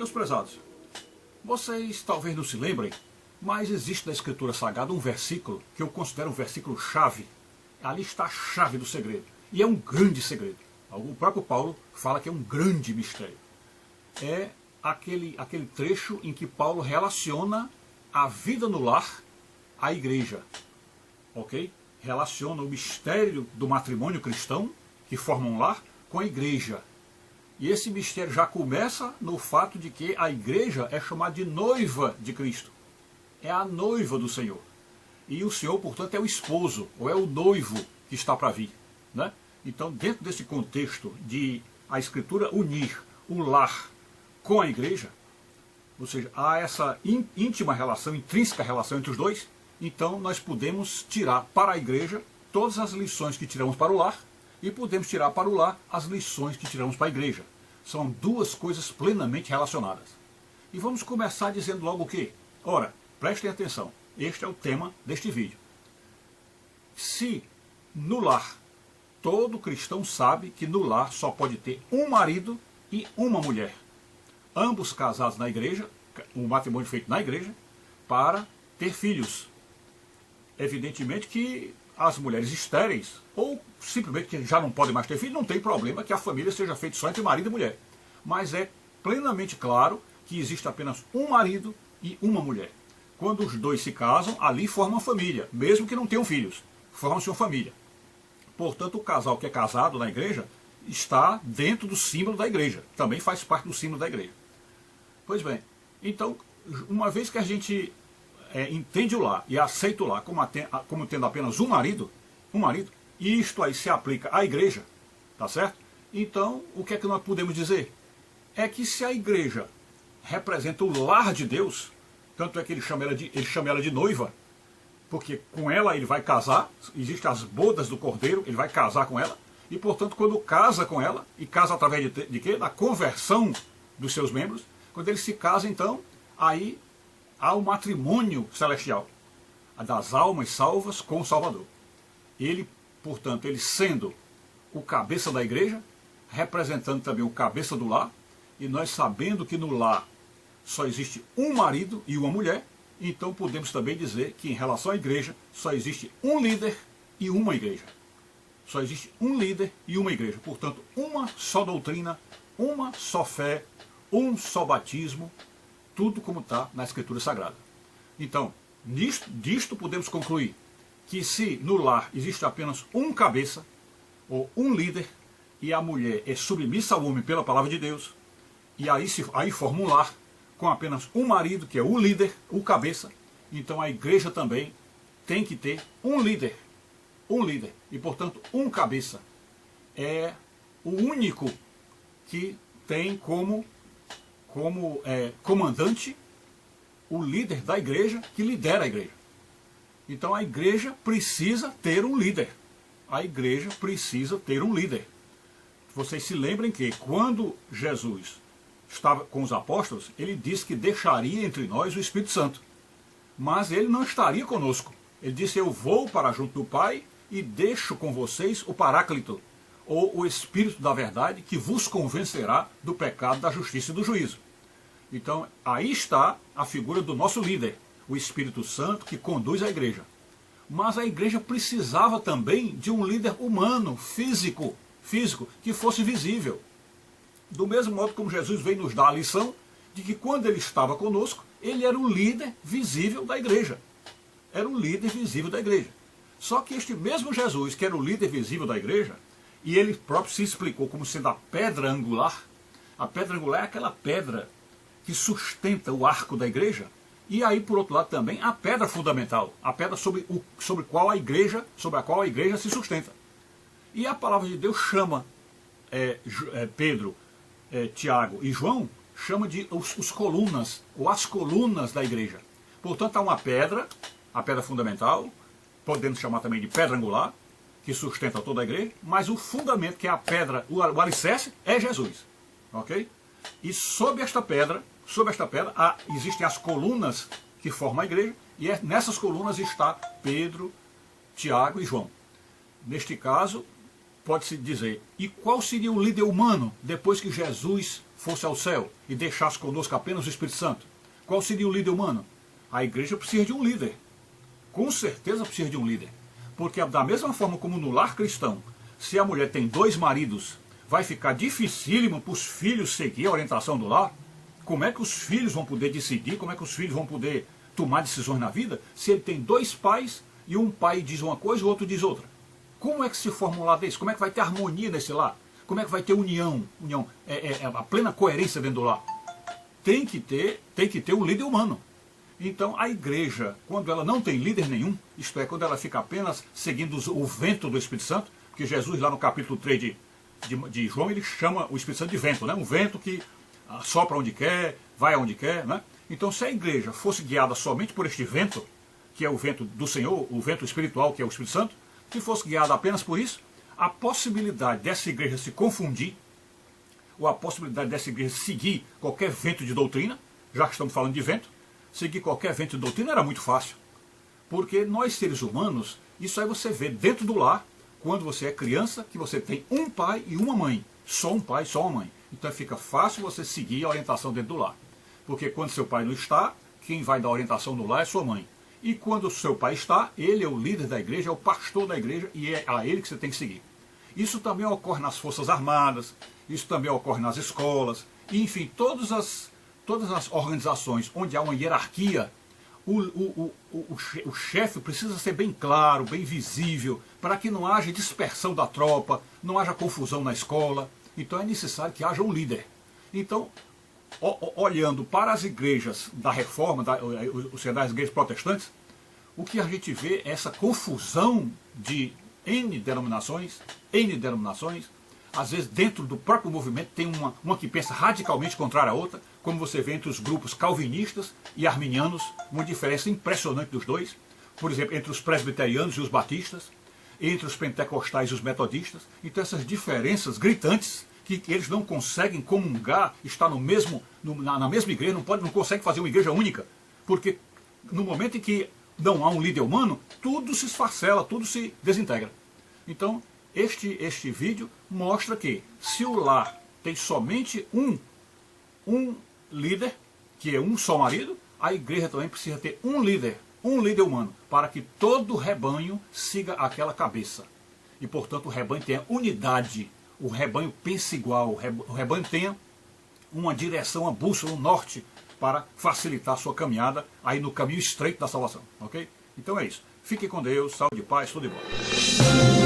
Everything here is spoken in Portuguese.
Meus prezados, vocês talvez não se lembrem, mas existe na Escritura Sagrada um versículo que eu considero um versículo chave. Ali está a chave do segredo. E é um grande segredo. O próprio Paulo fala que é um grande mistério. É aquele trecho em que Paulo relaciona a vida no lar à igreja. Ok? Relaciona o mistério do matrimônio cristão, que forma um lar, com a igreja. E esse mistério já começa no fato de que a igreja é chamada de noiva de Cristo. É a noiva do Senhor. E o Senhor, portanto, é o esposo, ou é o noivo que está para vir. Né? Então, dentro desse contexto de a Escritura unir o lar com a igreja, ou seja, há essa íntima relação, intrínseca relação entre os dois, então nós podemos tirar para a igreja todas as lições que tiramos para o lar, e podemos tirar para o lar as lições que tiramos para a igreja. São duas coisas plenamente relacionadas. E vamos começar dizendo logo o quê? Ora, prestem atenção, este é o tema deste vídeo. Se no lar, todo cristão sabe que no lar só pode ter um marido e uma mulher, ambos casados na igreja, um matrimônio feito na igreja, para ter filhos. Evidentemente que as mulheres estéreis, ou simplesmente que já não podem mais ter filhos, não tem problema que a família seja feita só entre marido e mulher. Mas é plenamente claro que existe apenas um marido e uma mulher. Quando os dois se casam, ali formam uma família, mesmo que não tenham filhos, formam-se uma família. Portanto, o casal que é casado na igreja está dentro do símbolo da igreja, também faz parte do símbolo da igreja. Pois bem, então, uma vez que a gente entende o lar e aceita o lar como tendo apenas um marido, e isto aí se aplica à igreja, tá certo? Então, o que é que nós podemos dizer? É que se a igreja representa o lar de Deus, tanto é que ele chama ela de noiva, porque com ela ele vai casar, existem as bodas do cordeiro, ele vai casar com ela, e portanto quando casa com ela, e casa através de quê? Da conversão dos seus membros, quando ele se casa então, aí há o matrimônio celestial, a das almas salvas com o Salvador. Ele, portanto, ele sendo o cabeça da igreja, representando também o cabeça do lar, e nós sabendo que no lar só existe um marido e uma mulher, então podemos também dizer que em relação à igreja só existe um líder e uma igreja. Só existe um líder e uma igreja. Portanto, uma só doutrina, uma só fé, um só batismo, tudo como está na Escritura Sagrada. Então, disto podemos concluir que se no lar existe apenas um cabeça, ou um líder, e a mulher é submissa ao homem pela palavra de Deus, e aí forma um lar, com apenas um marido, que é o líder, o cabeça, então a igreja também tem que ter um líder, e portanto um cabeça. É o único que tem como comandante o líder da igreja, que lidera a igreja. Então a igreja precisa ter um líder. A igreja precisa ter um líder. Vocês se lembrem que quando Jesus estava com os apóstolos, ele disse que deixaria entre nós o Espírito Santo. Mas ele não estaria conosco. Ele disse, eu vou para junto do Pai e deixo com vocês o Paráclito, ou o Espírito da verdade, que vos convencerá do pecado, da justiça e do juízo. Então, aí está a figura do nosso líder, o Espírito Santo, que conduz a igreja. Mas a igreja precisava também de um líder humano, físico, que fosse visível. Do mesmo modo como Jesus veio nos dar a lição de que quando ele estava conosco, ele era o líder visível da igreja. Era o líder visível da igreja. Só que este mesmo Jesus, que era o líder visível da igreja, e ele próprio se explicou como sendo a pedra angular é aquela pedra que sustenta o arco da igreja, e aí, por outro lado, também a pedra fundamental, a pedra sobre a qual a igreja se sustenta. E a palavra de Deus chama Pedro, Tiago e João, chama de os colunas, ou as colunas da igreja. Portanto, há uma pedra, a pedra fundamental, podemos chamar também de pedra angular, que sustenta toda a igreja, mas o fundamento, que é a pedra, o alicerce, é Jesus. Ok? E sob esta pedra existem as colunas que formam a igreja, e nessas colunas está Pedro, Tiago e João. Neste caso, pode-se dizer, e qual seria o líder humano depois que Jesus fosse ao céu e deixasse conosco apenas o Espírito Santo? Qual seria o líder humano? A igreja precisa de um líder. Com certeza precisa de um líder. Porque da mesma forma como no lar cristão, se a mulher tem 2 maridos, vai ficar dificílimo para os filhos seguir a orientação do lar. Como é que os filhos vão poder decidir? Como é que os filhos vão poder tomar decisões na vida? Se ele tem 2 pais e um pai diz uma coisa e o outro diz outra. Como é que se forma um lar desse? Como é que vai ter harmonia nesse lar? Como é que vai ter união? A plena coerência dentro do lar. Tem que ter um líder humano. Então a igreja, quando ela não tem líder nenhum, isto é, quando ela fica apenas seguindo o vento do Espírito Santo, porque Jesus lá no capítulo 3 de João, ele chama o Espírito Santo de vento, né? Um vento que sopra onde quer, vai aonde quer, né? Então se a igreja fosse guiada somente por este vento, que é o vento do Senhor, o vento espiritual, que é o Espírito Santo, se fosse guiada apenas por isso, a possibilidade dessa igreja se confundir, ou a possibilidade dessa igreja seguir qualquer vento de doutrina, já que estamos falando de vento, seguir qualquer vento de doutrina era muito fácil. Porque nós seres humanos, isso aí você vê dentro do lar, quando você é criança, que você tem um pai e uma mãe. Só um pai, só uma mãe. Então fica fácil você seguir a orientação dentro do lar. Porque quando seu pai não está, quem vai dar orientação no lar é sua mãe. E quando o seu pai está, ele é o líder da igreja, é o pastor da igreja, e é a ele que você tem que seguir. Isso também ocorre nas Forças Armadas, isso também ocorre nas escolas, e, enfim, todas as organizações onde há uma hierarquia, o chefe precisa ser bem claro, bem visível, para que não haja dispersão da tropa, não haja confusão na escola. Então é necessário que haja um líder. Então, olhando para as igrejas da Reforma, das igrejas protestantes, o que a gente vê é essa confusão de N denominações, às vezes dentro do próprio movimento tem uma que pensa radicalmente contrária à outra, como você vê entre os grupos calvinistas e arminianos, uma diferença impressionante dos dois, por exemplo, entre os presbiterianos e os batistas, entre os pentecostais e os metodistas. Então essas diferenças gritantes, que eles não conseguem comungar, estar na mesma igreja, não conseguem fazer uma igreja única, porque no momento em que não há um líder humano, tudo se esfarcela, tudo se desintegra. Então, este vídeo mostra que se o lar tem somente um líder, que é um só marido, a igreja também precisa ter um líder humano, para que todo o rebanho siga aquela cabeça. E, portanto, o rebanho tenha unidade, o rebanho pense igual, o rebanho tenha uma direção, uma bússola, um norte, para facilitar a sua caminhada aí no caminho estreito da salvação, ok? Então é isso. Fique com Deus, saúde e paz, tudo de bom.